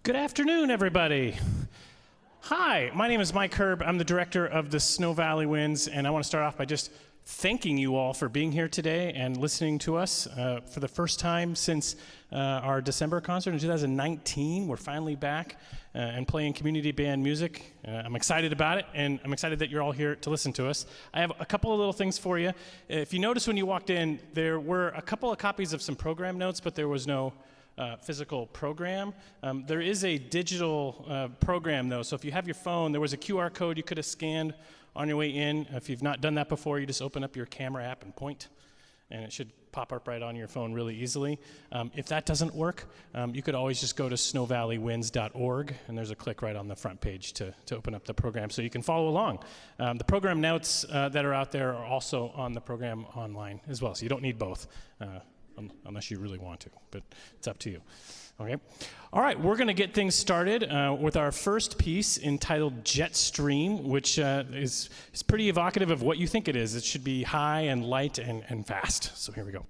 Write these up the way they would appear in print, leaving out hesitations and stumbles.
Good afternoon, everybody. Hi, my name is Mike Herb. I'm the director of the Snow Valley Winds, and I want to start off by just thanking you all for being here today and listening to us for the first time since our December concert in 2019. We're finally back and playing community band music. I'm excited about it, and I'm excited that you're all here to listen to us. I have a couple of little things for you. If you notice when you walked in, there were a couple of copies of some program notes, but there was no physical program. There is a digital program, though, so if you have your phone, there was a QR code you could have scanned on your way in. If you've not done that before, you just open up your camera app and point, and it should pop up right on your phone really easily. If that doesn't work, you could always just go to snowvalleywinds.org, and there's a click right on the front page to open up the program so you can follow along. The program notes that are out there are also on the program online as well, so you don't need both. Unless you really want to, but it's up to you. Okay. All right, we're going to get things started with our first piece entitled Jetstream, which is pretty evocative of what you think it is. It should be high and light and fast. So here we go.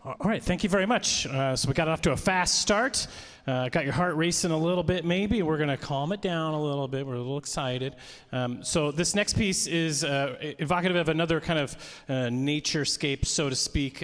All right, thank you very much. So we got off to a fast start. Got your heart racing a little bit, maybe. We're going to calm it down a little bit. We're a little excited. So this next piece is evocative of another kind of naturescape, so to speak,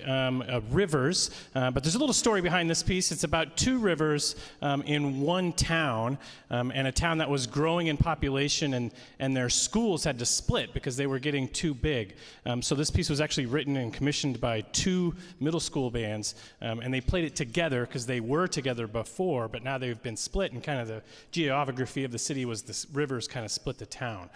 rivers. But there's a little story behind this piece. It's about two rivers in one town, and a town that was growing in population, and their schools had to split because they were getting too big. So this piece was actually written and commissioned by two middle school bands, and they played it together because they were together before, but now they've been split, and kind of the geography of the city was the rivers kind of split the town.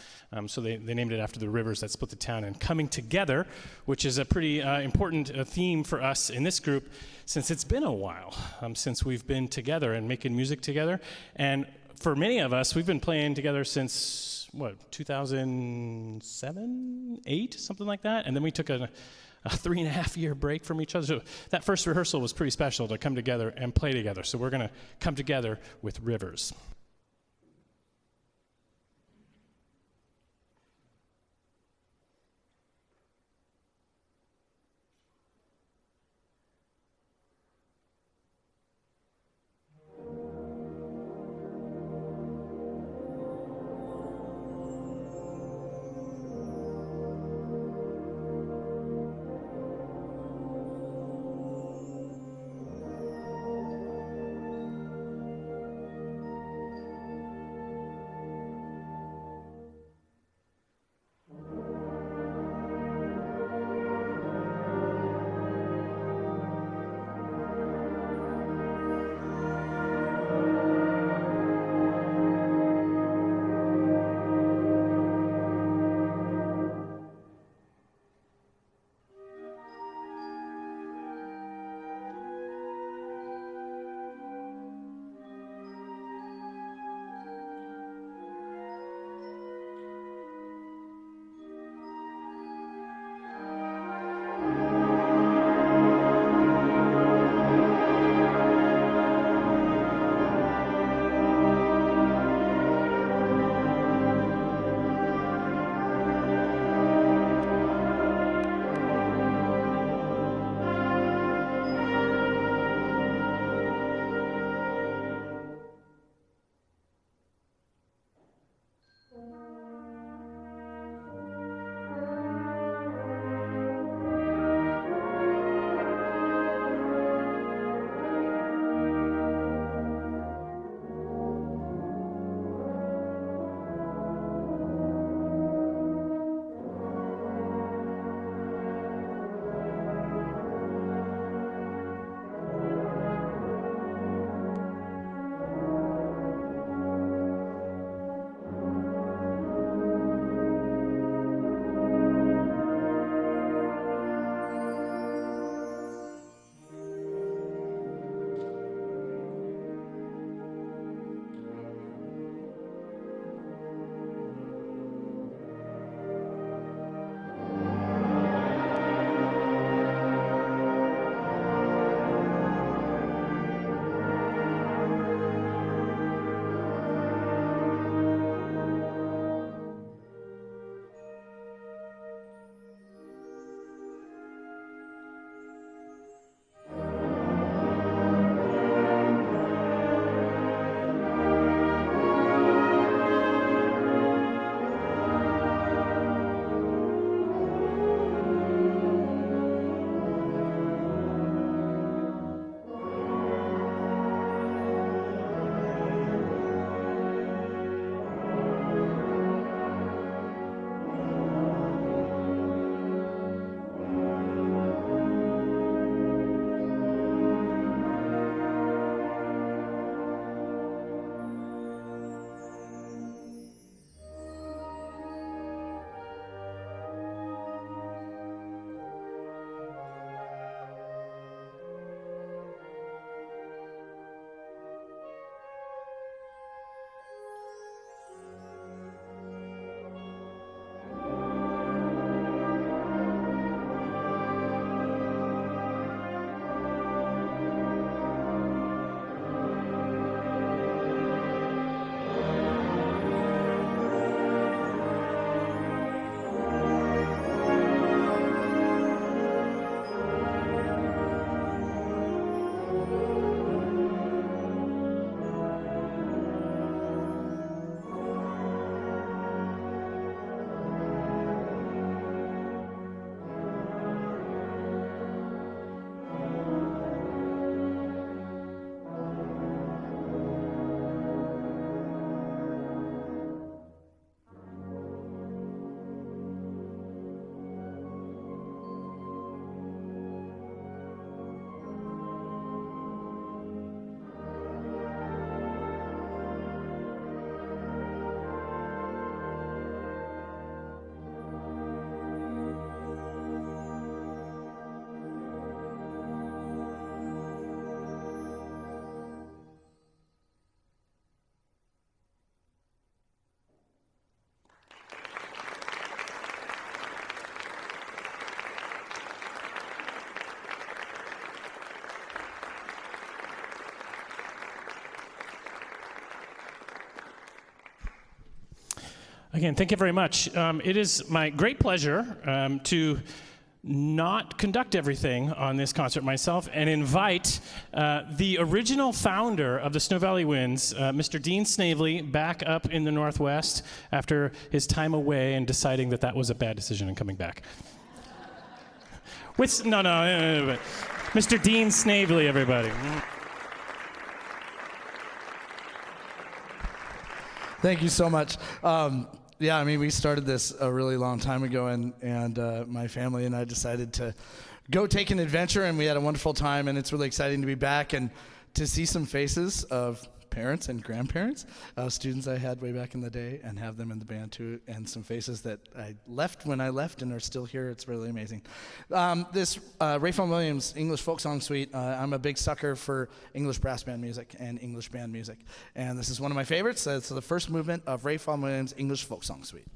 So they named it after the rivers that split the town. And coming together, which is a pretty important theme for us in this group, since it's been a while since we've been together and making music together. And for many of us, we've been playing together since, 2007, 8, something like that? And then we took a 3.5-year break from each other. So that first rehearsal was pretty special to come together and play together. So we're going to come together with Rivers. Again, thank you very much. It is my great pleasure to not conduct everything on this concert myself and invite the original founder of the Snow Valley Winds, Mr. Dean Snavely, back up in the Northwest after his time away and deciding that that was a bad decision and coming back. Mr. Dean Snavely, everybody. Thank you so much. Yeah, I mean, we started this a really long time ago, and my family and I decided to go take an adventure, and we had a wonderful time, and it's really exciting to be back and to see some faces of parents and grandparents, students I had way back in the day, and have them in the band too, and some faces that I left when I left and are still here. It's really amazing. This Ralph Vaughan Williams English Folk Song Suite, I'm a big sucker for English brass band music and English band music, and this is one of my favorites. It's the first movement of Ralph Vaughan Williams English Folk Song Suite.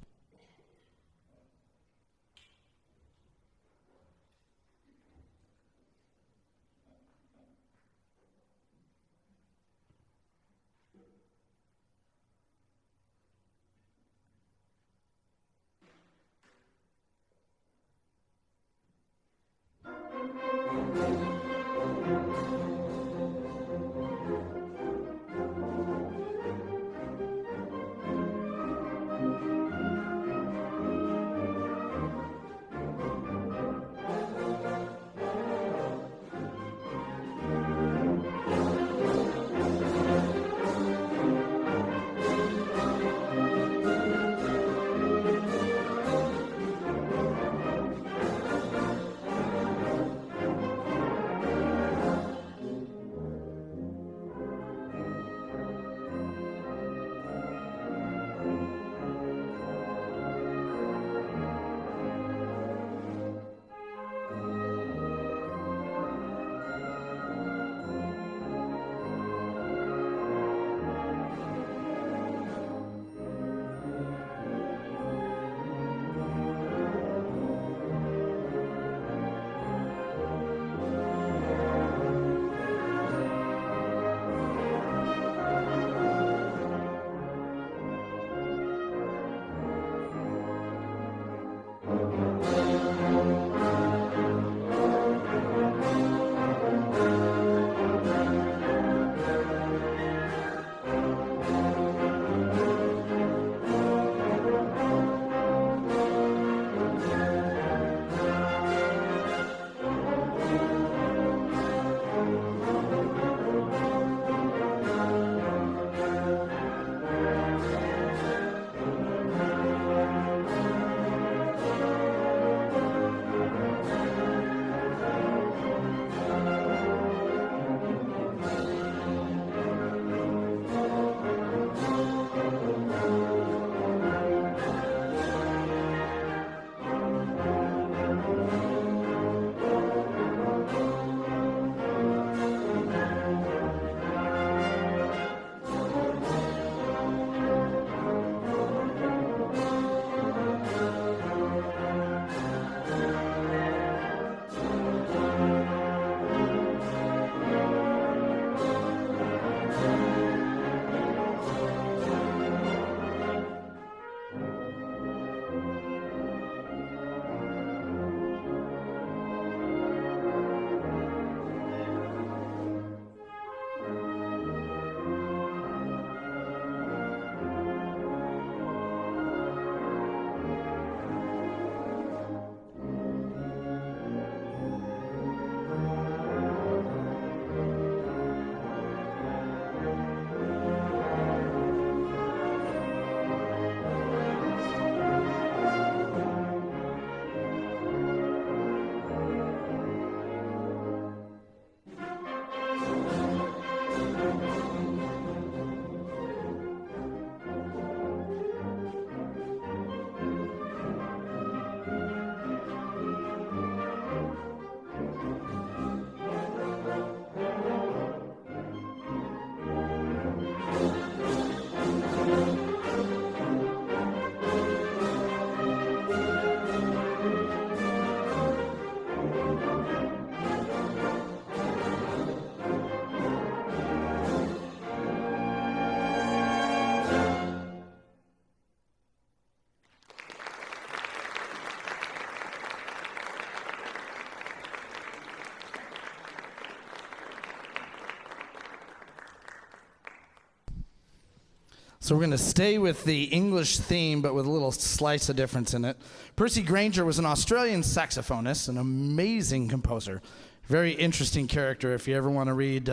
So we're going to stay with the English theme, but with a little slice of difference in it. Percy Grainger was an Australian saxophonist, an amazing composer, very interesting character. If you ever want to read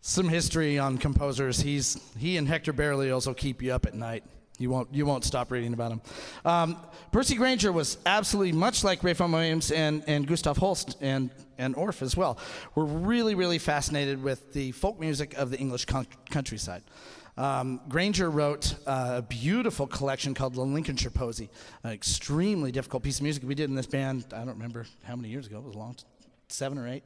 some history on composers, he and Hector Berlioz will keep you up at night. You won't stop reading about him. Percy Grainger was absolutely, much like Ralph Vaughan Williams and Gustav Holst and Orff as well, were really, really fascinated with the folk music of the English countryside. Grainger wrote a beautiful collection called the Lincolnshire Posy, an extremely difficult piece of music we did in this band. I don't remember how many years ago. It was long, 7 or 8.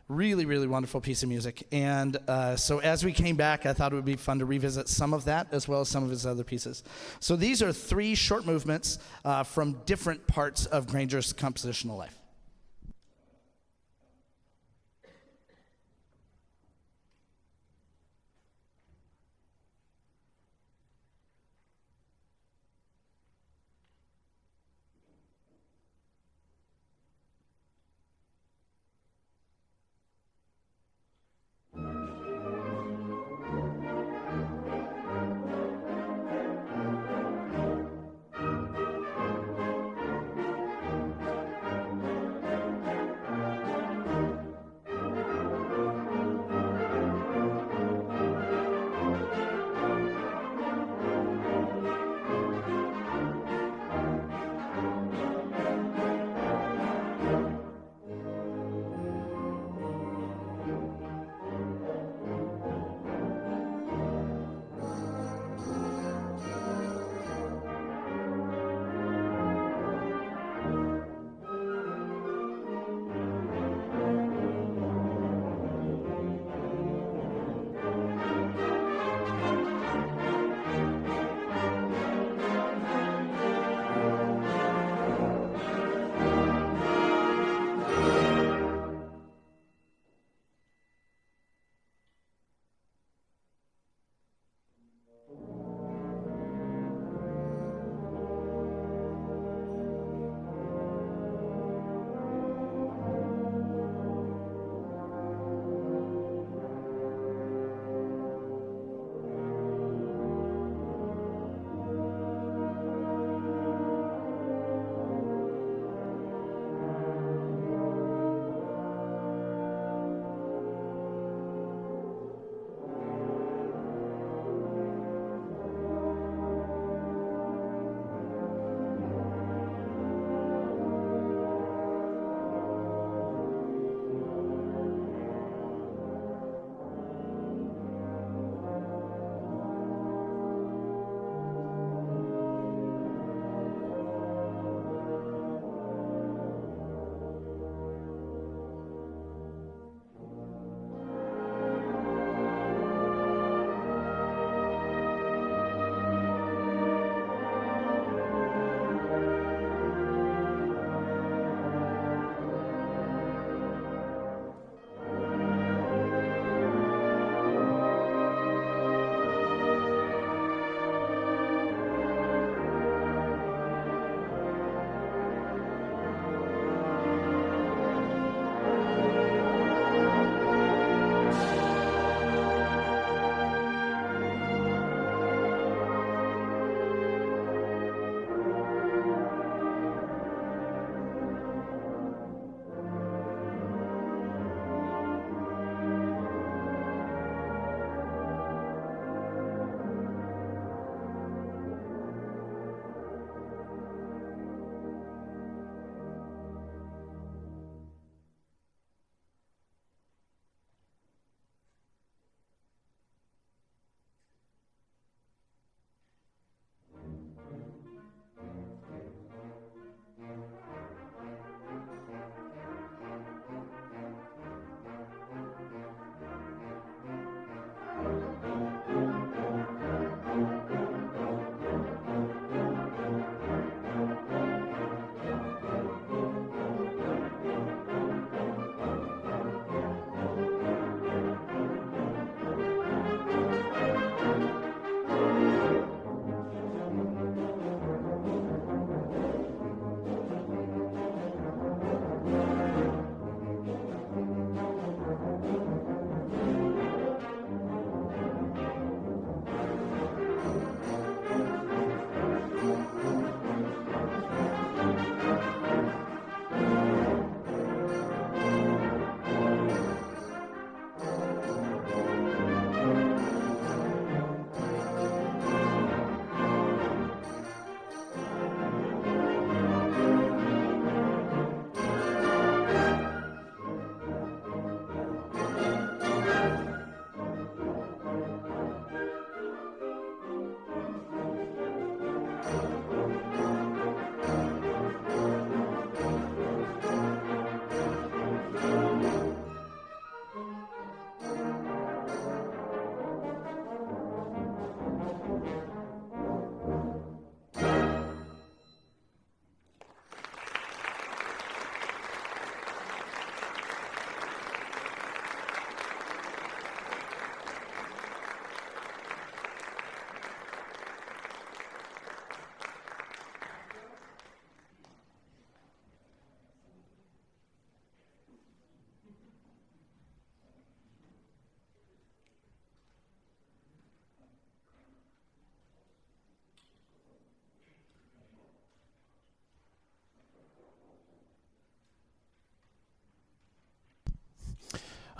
Really, really wonderful piece of music. And so as we came back, I thought it would be fun to revisit some of that as well as some of his other pieces. So these are 3 short movements from different parts of Grainger's compositional life.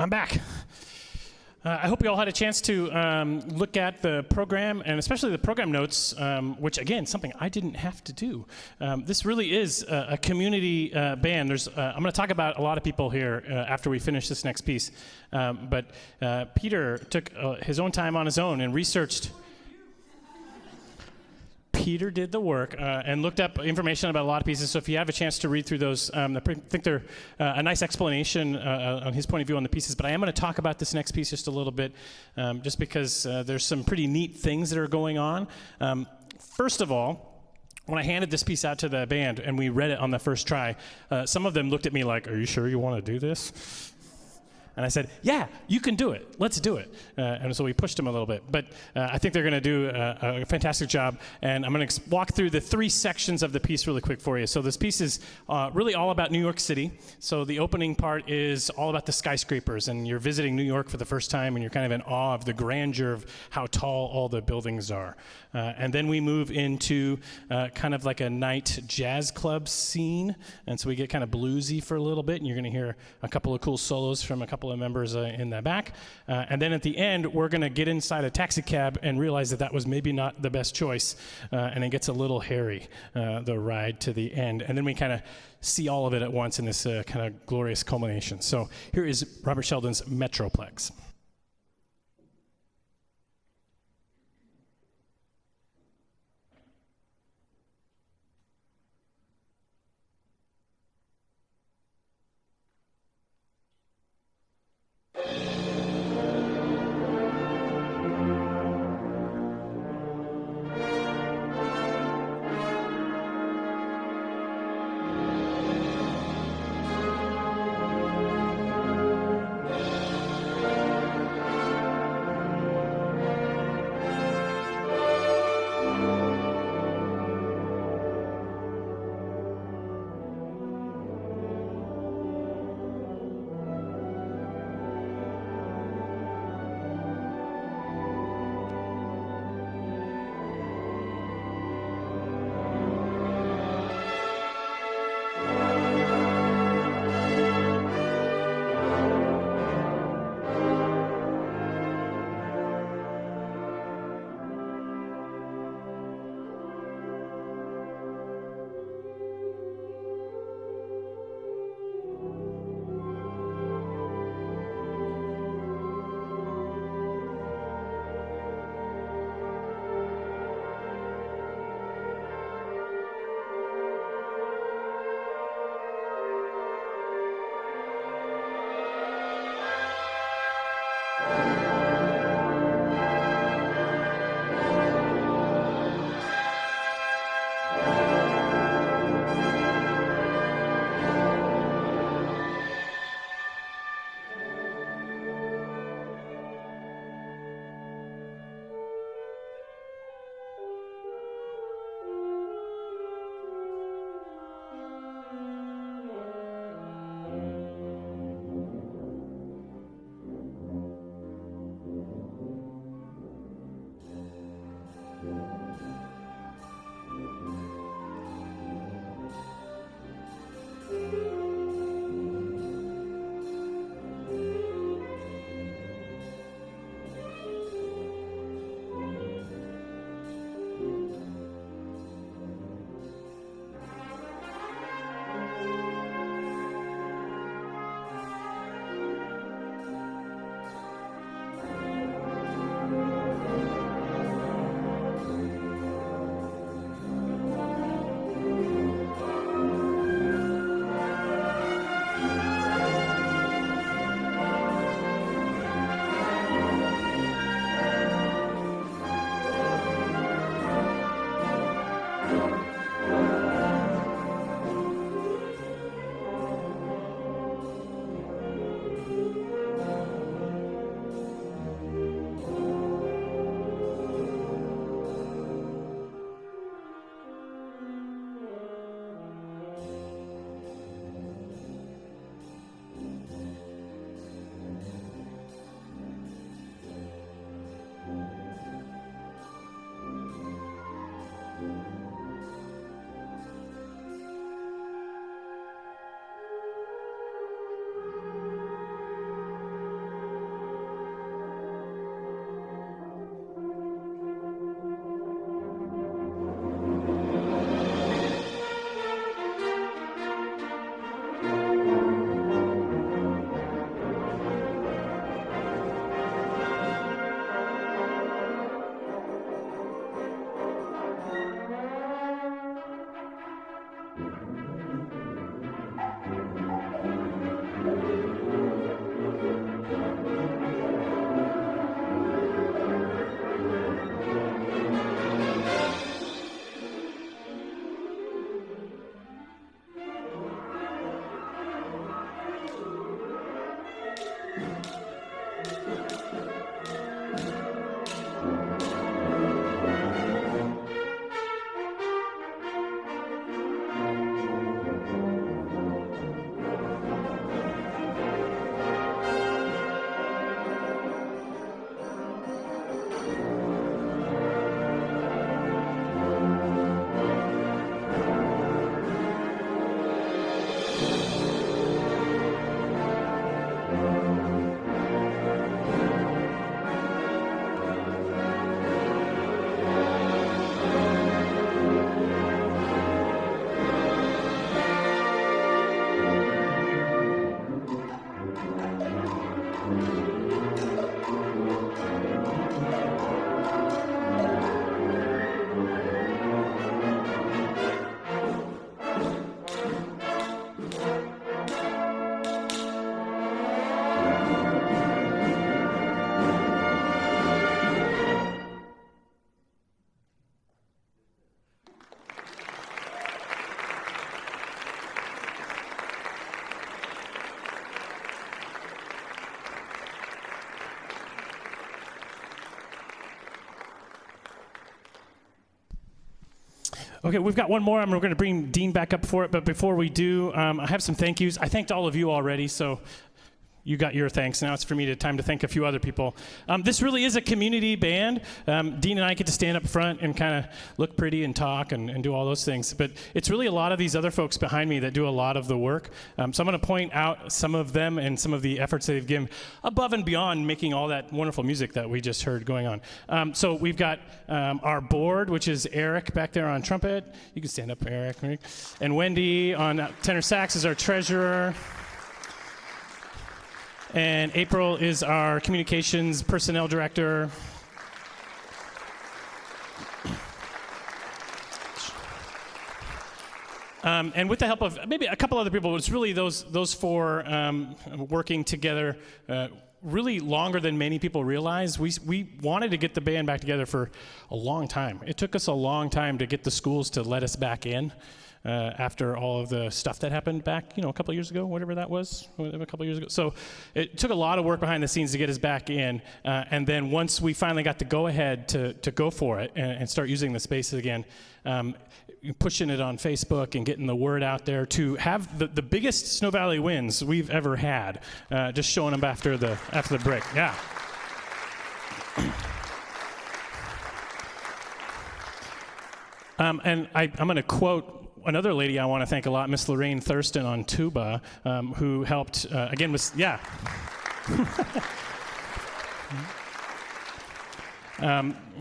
I'm back. I hope you all had a chance to look at the program, and especially the program notes, which, again, something I didn't have to do. This really is a community band. I'm going to talk about a lot of people here after we finish this next piece. But Peter took his own time on his own and researched. Peter did the work and looked up information about a lot of pieces. So if you have a chance to read through those, I think they're a nice explanation on his point of view on the pieces. But I am going to talk about this next piece just a little bit, just because there's some pretty neat things that are going on. First of all, when I handed this piece out to the band and we read it on the first try, some of them looked at me like, "Are you sure you want to do this?" And I said, "Yeah, you can do it. Let's do it." And so we pushed them a little bit. But I think they're going to do a fantastic job. And I'm going to walk through the three sections of the piece really quick for you. So this piece is really all about New York City. So the opening part is all about the skyscrapers. And you're visiting New York for the first time, and you're kind of in awe of the grandeur of how tall all the buildings are. And then we move into kind of like a night jazz club scene. And so we get kind of bluesy for a little bit. And you're going to hear a couple of cool solos from a couple of members in the back. And then at the end, we're going to get inside a taxi cab and realize that was maybe not the best choice. And it gets a little hairy, the ride to the end. And then we kind of see all of it at once in this kind of glorious culmination. So here is Robert Sheldon's Metroplex. Okay, we've got one more, and we're going to bring Dean back up for it. But before we do, I have some thank yous. I thanked all of you already, so you got your thanks. Now it's for me time to thank a few other people. This really is a community band. Dean and I get to stand up front and kind of look pretty and talk and do all those things. But it's really a lot of these other folks behind me that do a lot of the work. So I'm going to point out some of them and some of the efforts they've given above and beyond making all that wonderful music that we just heard going on. So we've got our board, which is Eric back there on trumpet. You can stand up, Eric. And Wendy on tenor sax is our treasurer. And April is our communications personnel director. And with the help of maybe a couple other people, it's really those four working together really longer than many people realize. We wanted to get the band back together for a long time. It took us a long time to get the schools to let us back in. After all of the stuff that happened back, a couple of years ago, whatever that was, a couple of years ago. So it took a lot of work behind the scenes to get us back in. And then once we finally got the go-ahead to go for it and start using the space again, pushing it on Facebook and getting the word out there to have the biggest Snow Valley wins we've ever had, just showing them after the break. Yeah. And I'm going to quote another lady I want to thank a lot, Miss Lorraine Thurston on tuba, who helped, again, yeah.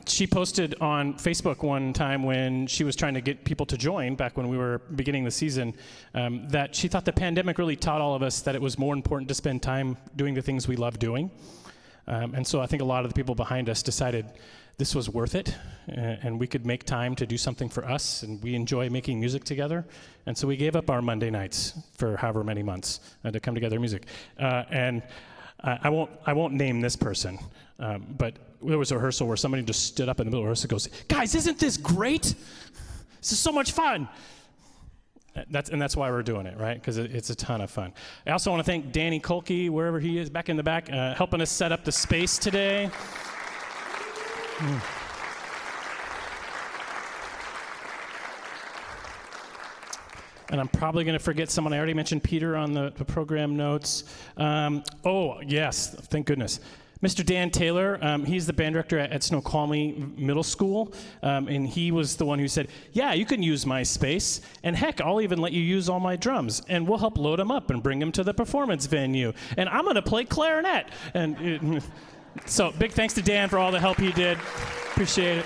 She posted on Facebook one time when she was trying to get people to join, back when we were beginning the season, that she thought the pandemic really taught all of us that it was more important to spend time doing the things we love doing. And so I think a lot of the people behind us decided this was worth it, and we could make time to do something for us, and we enjoy making music together. And so we gave up our Monday nights for however many months to come together music. And I won't name this person, but there was a rehearsal where somebody just stood up in the middle of the rehearsal and goes, "Guys, isn't this great? This is so much fun." That's why we're doing it, right? Because it's a ton of fun. I also want to thank Danny Kolke, wherever he is, back in the back, helping us set up the space today. And I'm probably going to forget someone. I already mentioned Peter on the program notes. Oh, yes, thank goodness. Mr. Dan Taylor, he's the band director at Snoqualmie Middle School, and he was the one who said, "Yeah, you can use my space, and heck, I'll even let you use all my drums, and we'll help load them up and bring them to the performance venue, and I'm going to play clarinet." And so big thanks to Dan for all the help he did. Appreciate it.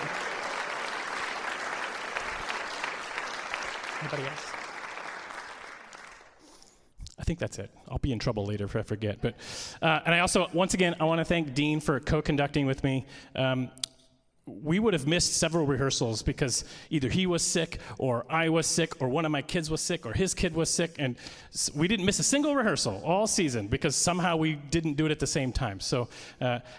Anybody else? I think that's it. I'll be in trouble later if I forget. But and I also, once again, I want to thank Dean for co-conducting with me. We would have missed several rehearsals because either he was sick or I was sick or one of my kids was sick or his kid was sick, and we didn't miss a single rehearsal all season because somehow we didn't do it at the same time. So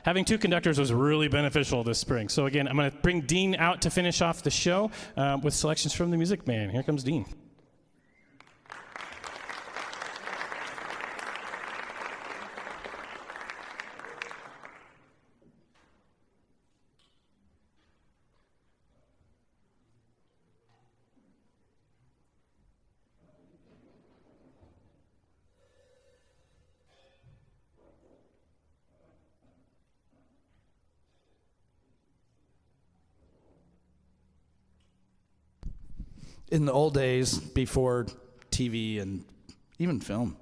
having two conductors was really beneficial this spring. So again, I'm going to bring Dean out to finish off the show with selections from the Music Man. Here comes Dean. in the old days, before TV and even film,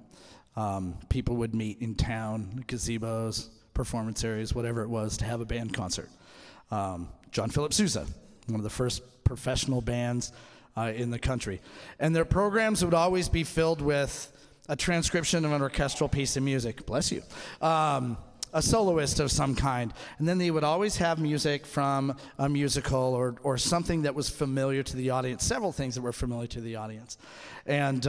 people would meet in town, gazebos, performance areas, whatever it was, to have a band concert. John Philip Sousa, one of the first professional bands in the country. And their programs would always be filled with a transcription of an orchestral piece of music. Bless you. A soloist of some kind. And then they would always have music from a musical or something that was familiar to the audience, several things that were familiar to the audience. And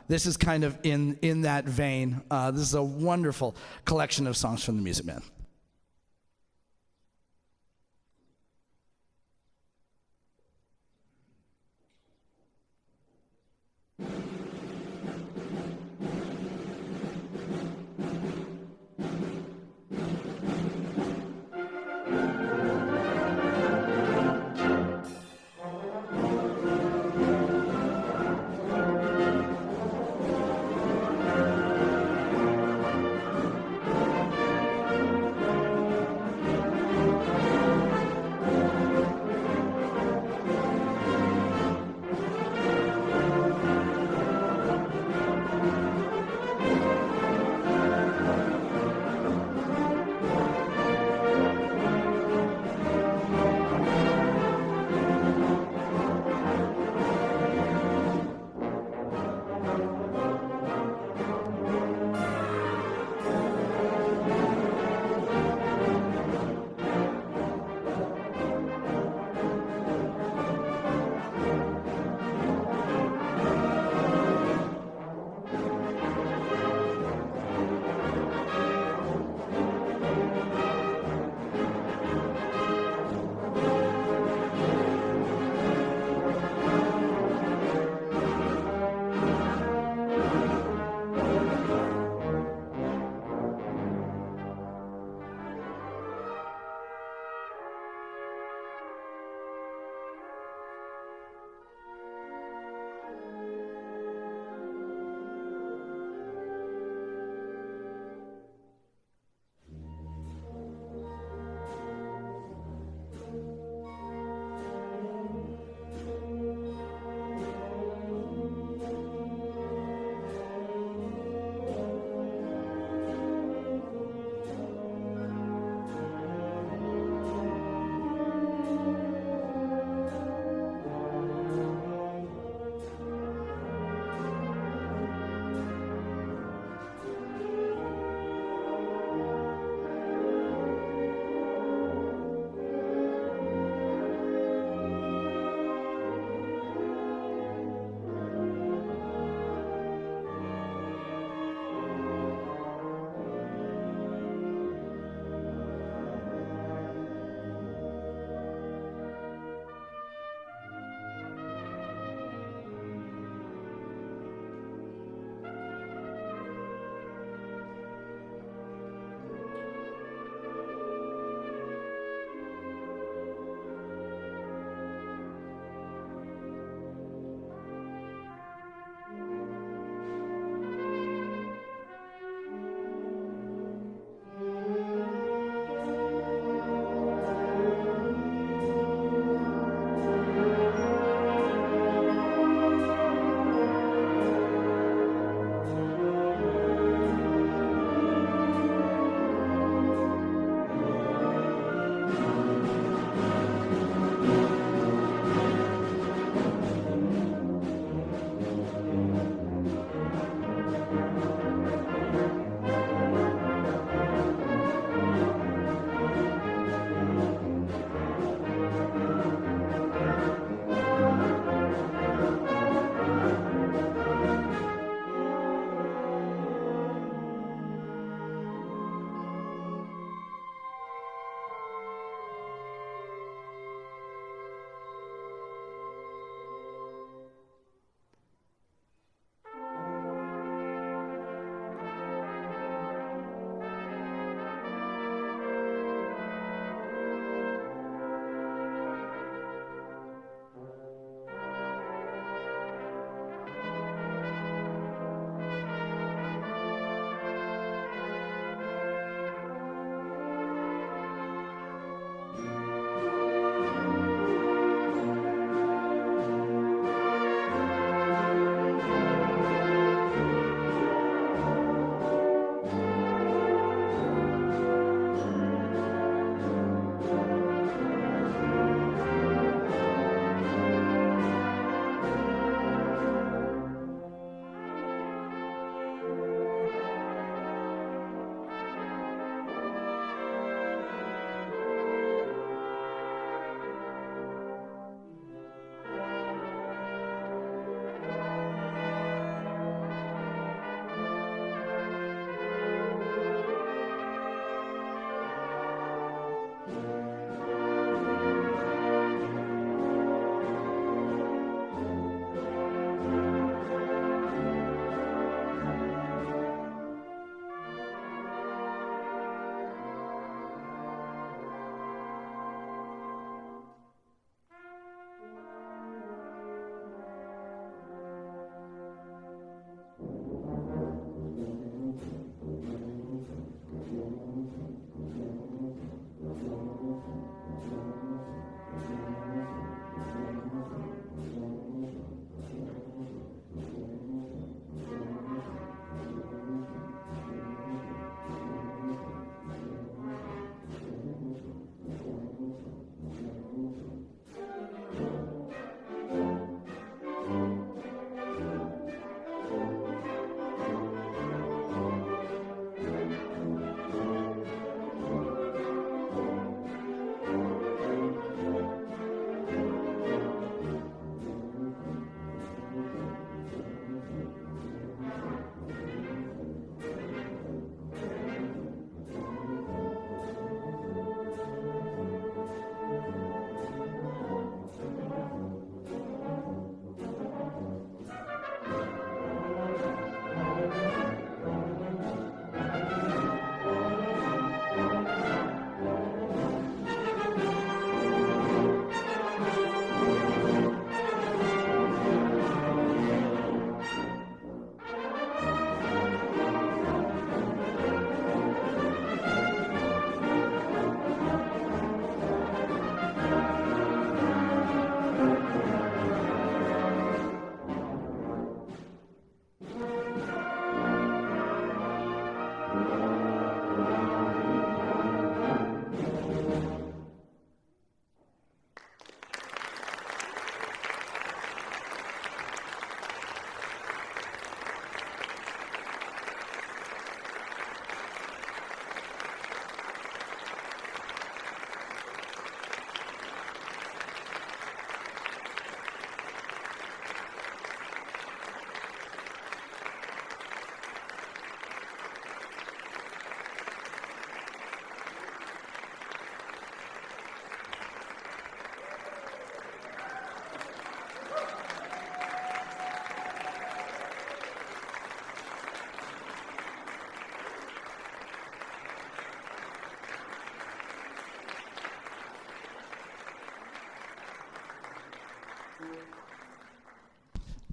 this is kind of in that vein. This is a wonderful collection of songs from the Music Man.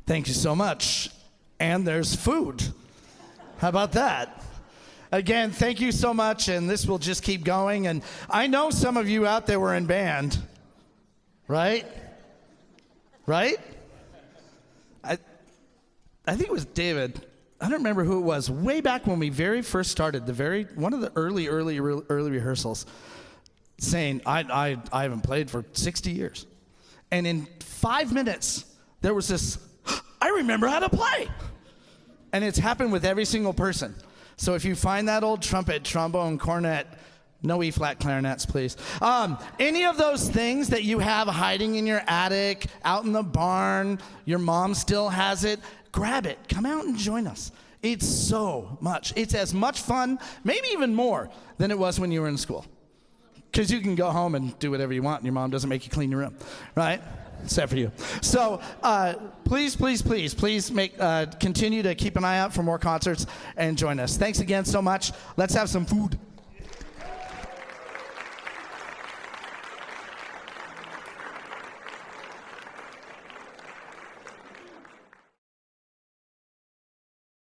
Thank you so much. And there's food. How about that? Again, thank you so much, and this will just keep going. And I know some of you out there were in band, right? Right? I think it was David. I don't remember who it was. Way back when we very first started, one of the early rehearsals, saying, I haven't played for 60 years. And in 5 minutes, there was this, I remember how to play. And it's happened with every single person. So if you find that old trumpet, trombone, cornet, no E-flat clarinets, please. Any of those things that you have hiding in your attic, out in the barn, your mom still has it, grab it. Come out and join us. It's so much. It's as much fun, maybe even more, than it was when you were in school. Because you can go home and do whatever you want, and your mom doesn't make you clean your room, right? Except for you. So please continue to keep an eye out for more concerts and join us. Thanks again so much. Let's have some food.